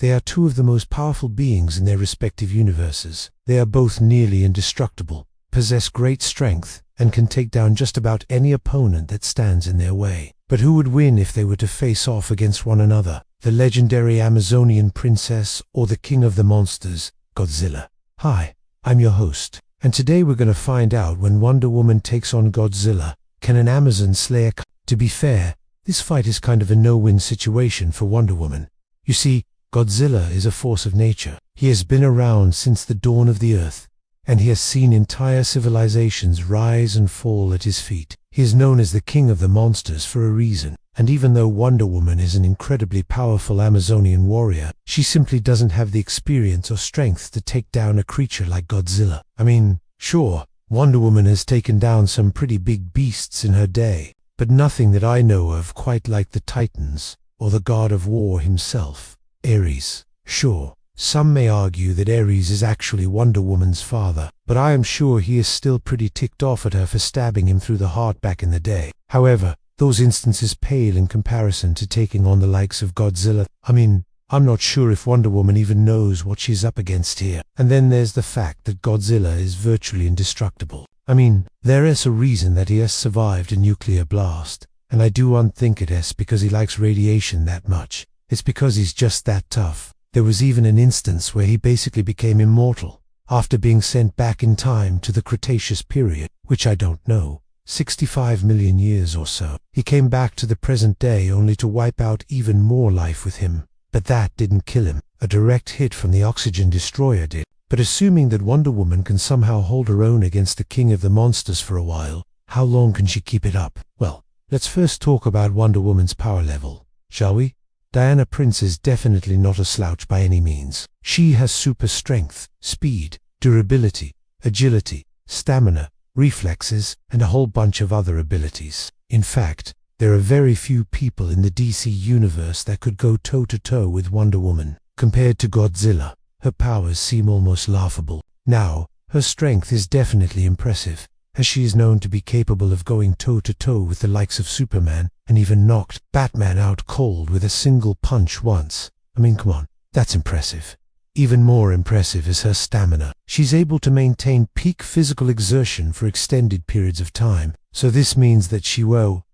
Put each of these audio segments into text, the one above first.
They are two of the most powerful beings in their respective universes. They are both nearly indestructible, possess great strength, and can take down just about any opponent that stands in their way. But who would win if they were to face off against one another? The legendary Amazonian princess or the king of the monsters, Godzilla? Hi, I'm your host, and today we're going to find out when Wonder Woman takes on Godzilla, can an Amazon slay a... To be fair, this fight is kind of a no-win situation for Wonder Woman. You see, Godzilla is a force of nature. He has been around since the dawn of the earth, and he has seen entire civilizations rise and fall at his feet. He is known as the king of the monsters for a reason, and even though Wonder Woman is an incredibly powerful Amazonian warrior, she simply doesn't have the experience or strength to take down a creature like Godzilla. I mean, sure, Wonder Woman has taken down some pretty big beasts in her day, but nothing that I know of quite like the Titans, or the god of war himself, Ares. Sure, some may argue that Ares is actually Wonder Woman's father, but I am sure he is still pretty ticked off at her for stabbing him through the heart back in the day. However, those instances pale in comparison to taking on the likes of Godzilla. I mean, I'm not sure if Wonder Woman even knows what she's up against here. And then there's the fact that Godzilla is virtually indestructible. I mean, there is a reason that he has survived a nuclear blast, and I don't think it is because he likes radiation that much. It's because he's just that tough. There was even an instance where he basically became immortal, after being sent back in time to the Cretaceous period, which I don't know, 65 million years or so. He came back to the present day only to wipe out even more life with him. But that didn't kill him. A direct hit from the oxygen destroyer did. But assuming that Wonder Woman can somehow hold her own against the king of the monsters for a while, how long can she keep it up? Well, let's first talk about Wonder Woman's power level, shall we? Diana Prince is definitely not a slouch by any means. She has super strength, speed, durability, agility, stamina, reflexes, and a whole bunch of other abilities. In fact, there are very few people in the DC universe that could go toe-to-toe with Wonder Woman. Compared to Godzilla, her powers seem almost laughable. Now, her strength is definitely impressive, as she is known to be capable of going toe-to-toe with the likes of Superman, and even knocked Batman out cold with a single punch once. I mean, come on, that's impressive. Even more impressive is her stamina. She's able to maintain peak physical exertion for extended periods of time, so this means that she won't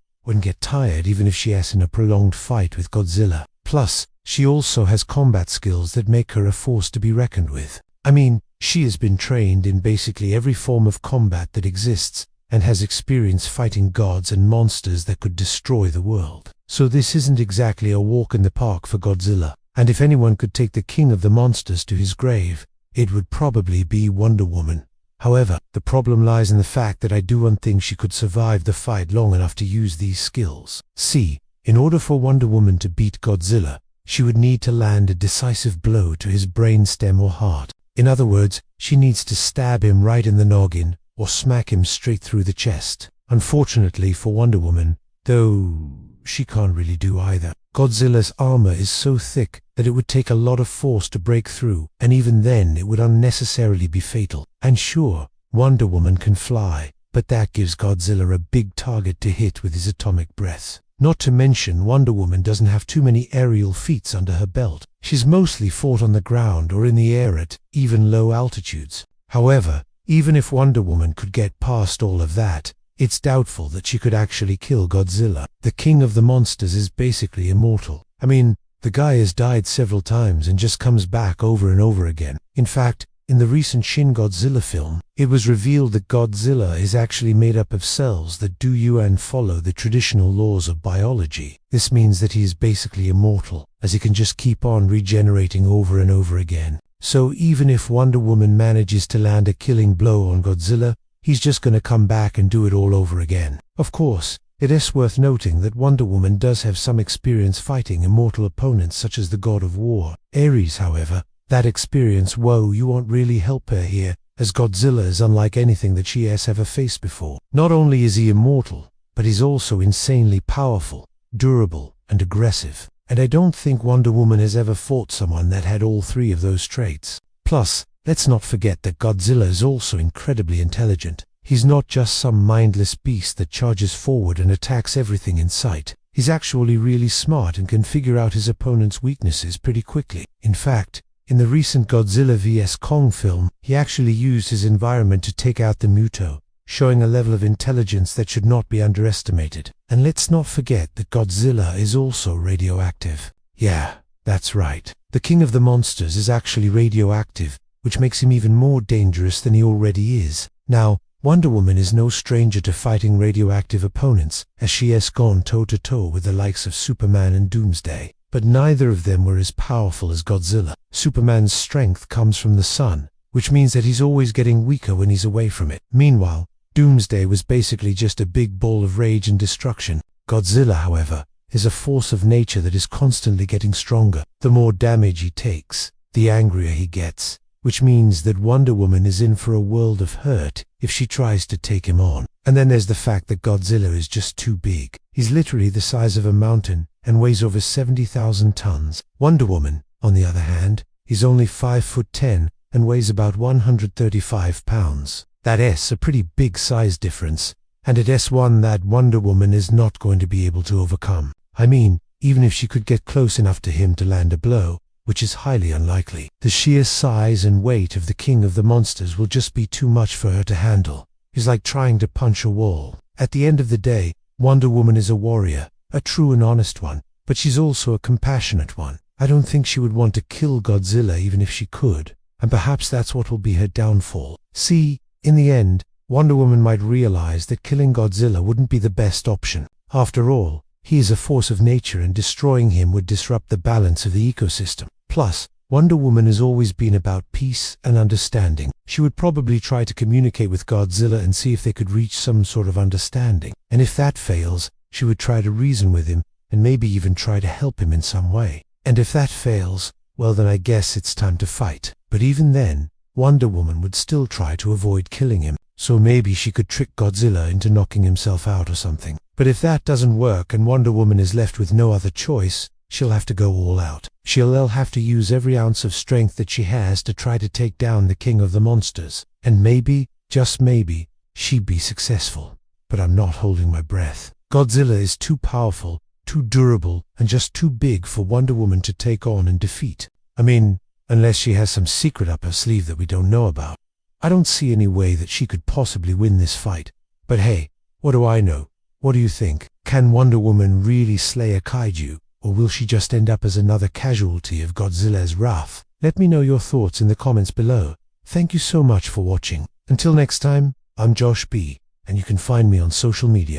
get tired even if she is in a prolonged fight with Godzilla. Plus, she also has combat skills that make her a force to be reckoned with. I mean, she has been trained in basically every form of combat that exists, and has experience fighting gods and monsters that could destroy the world. So this isn't exactly a walk in the park for Godzilla. And if anyone could take the king of the monsters to his grave, it would probably be Wonder Woman. However, the problem lies in the fact that I don't think she could survive the fight long enough to use these skills. See, in order for Wonder Woman to beat Godzilla, she would need to land a decisive blow to his brainstem or heart. In other words, she needs to stab him right in the noggin, or smack him straight through the chest. Unfortunately for Wonder Woman, though, she can't really do either. Godzilla's armor is so thick that it would take a lot of force to break through, and even then it would unnecessarily be fatal. And sure, Wonder Woman can fly, but that gives Godzilla a big target to hit with his atomic breath. Not to mention, Wonder Woman doesn't have too many aerial feats under her belt. She's mostly fought on the ground or in the air at even low altitudes. However, even if Wonder Woman could get past all of that, it's doubtful that she could actually kill Godzilla. The king of the monsters is basically immortal. I mean, the guy has died several times and just comes back over and over again. In fact, in the recent Shin Godzilla film, it was revealed that Godzilla is actually made up of cells that do and follow the traditional laws of biology. This means that he is basically immortal, as he can just keep on regenerating over and over again. So even if Wonder Woman manages to land a killing blow on Godzilla, he's just going to come back and do it all over again. Of course, it is worth noting that Wonder Woman does have some experience fighting immortal opponents such as the god of war, Ares. However, that experience won't really help her here, as Godzilla is unlike anything that she has ever faced before. Not only is he immortal, but he's also insanely powerful, durable, and aggressive. And I don't think Wonder Woman has ever fought someone that had all three of those traits. Plus, let's not forget that Godzilla is also incredibly intelligent. He's not just some mindless beast that charges forward and attacks everything in sight. He's actually really smart and can figure out his opponent's weaknesses pretty quickly. In fact, in the recent Godzilla vs Kong film, he actually used his environment to take out the Muto, showing a level of intelligence that should not be underestimated. And let's not forget that Godzilla is also radioactive. Yeah, that's right. The king of the monsters is actually radioactive, which makes him even more dangerous than he already is. Now, Wonder Woman is no stranger to fighting radioactive opponents, as she has gone toe-to-toe with the likes of Superman and Doomsday. But neither of them were as powerful as Godzilla. Superman's strength comes from the sun, which means that he's always getting weaker when he's away from it. Meanwhile, Doomsday was basically just a big ball of rage and destruction. Godzilla, however, is a force of nature that is constantly getting stronger. The more damage he takes, the angrier he gets, which means that Wonder Woman is in for a world of hurt if she tries to take him on. And then there's the fact that Godzilla is just too big. He's literally the size of a mountain and weighs over 70,000 tons. Wonder Woman, on the other hand, is only 5'10" and weighs about 135 pounds. That's a pretty big size difference, and it's one that Wonder Woman is not going to be able to overcome. I mean, even if she could get close enough to him to land a blow, which is highly unlikely, the sheer size and weight of the king of the monsters will just be too much for her to handle. It's like trying to punch a wall. At the end of the day, Wonder Woman is a warrior, a true and honest one, but she's also a compassionate one. I don't think she would want to kill Godzilla even if she could, and perhaps that's what will be her downfall. See, in the end, Wonder Woman might realize that killing Godzilla wouldn't be the best option. After all, he is a force of nature and destroying him would disrupt the balance of the ecosystem. Plus, Wonder Woman has always been about peace and understanding. She would probably try to communicate with Godzilla and see if they could reach some sort of understanding. And if that fails, she would try to reason with him and maybe even try to help him in some way. And if that fails, well then I guess it's time to fight. But even then, Wonder Woman would still try to avoid killing him. So maybe she could trick Godzilla into knocking himself out or something. But if that doesn't work and Wonder Woman is left with no other choice, she'll have to go all out. She'll have to use every ounce of strength that she has to try to take down the king of the monsters. And maybe, just maybe, she'd be successful. But I'm not holding my breath. Godzilla is too powerful, too durable, and just too big for Wonder Woman to take on and defeat. I mean, unless she has some secret up her sleeve that we don't know about. I don't see any way that she could possibly win this fight. But hey, what do I know? What do you think? Can Wonder Woman really slay a kaiju? Or will she just end up as another casualty of Godzilla's wrath? Let me know your thoughts in the comments below. Thank you so much for watching. Until next time, I'm Josh B, and you can find me on social media.